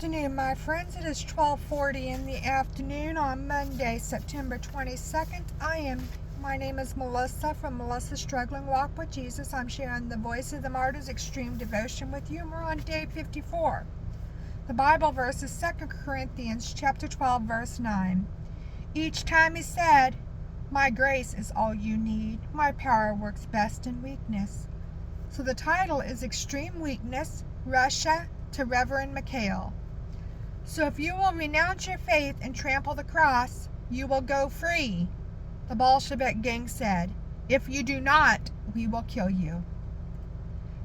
afternoon, my friends. It is 12:40 in the afternoon on Monday, September 22nd. My name is Melissa from Melissa's Struggling Walk with Jesus. I'm sharing the Voice of the Martyrs Extreme Devotion with you, and we're on day 54. The Bible verse is 2 Corinthians chapter 12, verse 9. Each time he said, "My grace is all you need. My power works best in weakness." So the title is Extreme Weakness, Russia to Reverend Mikhail. So if you will renounce your faith and trample the cross, you will go free, the Bolshevik gang said. If you do not, we will kill you.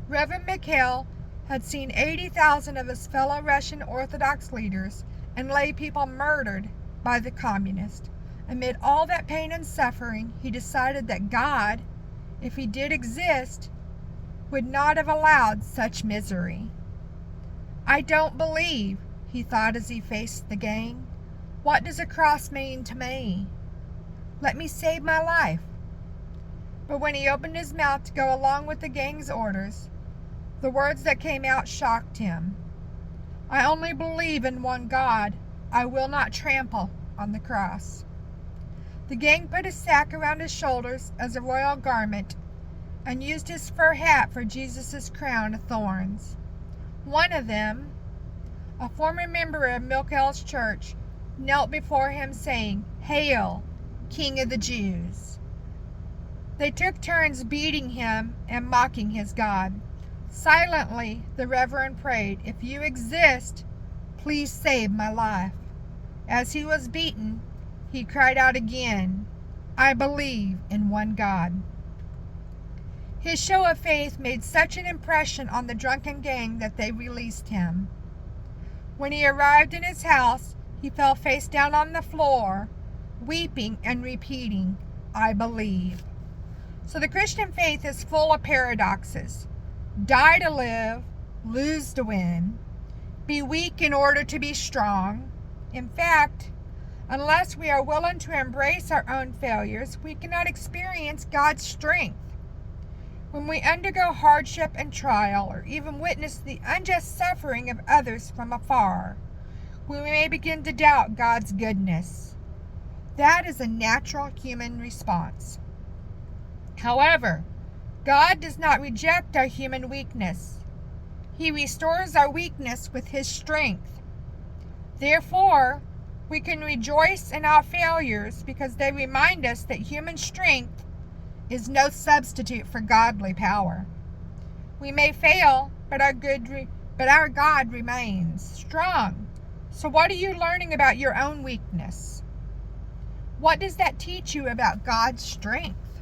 Reverend Mikhail had seen 80,000 of his fellow Russian Orthodox leaders and lay people murdered by the communists. Amid all that pain and suffering, he decided that God, if he did exist, would not have allowed such misery. I don't believe, he thought as he faced the gang. What does a cross mean to me? Let me save my life. But when he opened his mouth to go along with the gang's orders, the words that came out shocked him. I only believe in one God. I will not trample on the cross. The gang put a sack around his shoulders as a royal garment and used his fur hat for Jesus' crown of thorns. One of them, a former member of Mikhail's church, knelt before him saying, "Hail, King of the Jews." They took turns beating him and mocking his God. Silently, the Reverend prayed, "If you exist, please save my life." As he was beaten, he cried out again, "I believe in one God." His show of faith made such an impression on the drunken gang that they released him. When he arrived in his house, he fell face down on the floor, weeping and repeating, "I believe." So the Christian faith is full of paradoxes. Die to live, lose to win, be weak in order to be strong. In fact, unless we are willing to embrace our own failures, we cannot experience God's strength. When we undergo hardship and trial, or even witness the unjust suffering of others from afar, we may begin to doubt God's goodness. That is a natural human response. However, God does not reject our human weakness. He restores our weakness with His strength. Therefore, we can rejoice in our failures because they remind us that human strength is no substitute for godly power. We may fail, but our God remains strong. So what are you learning about your own weakness? What does that teach you about God's strength?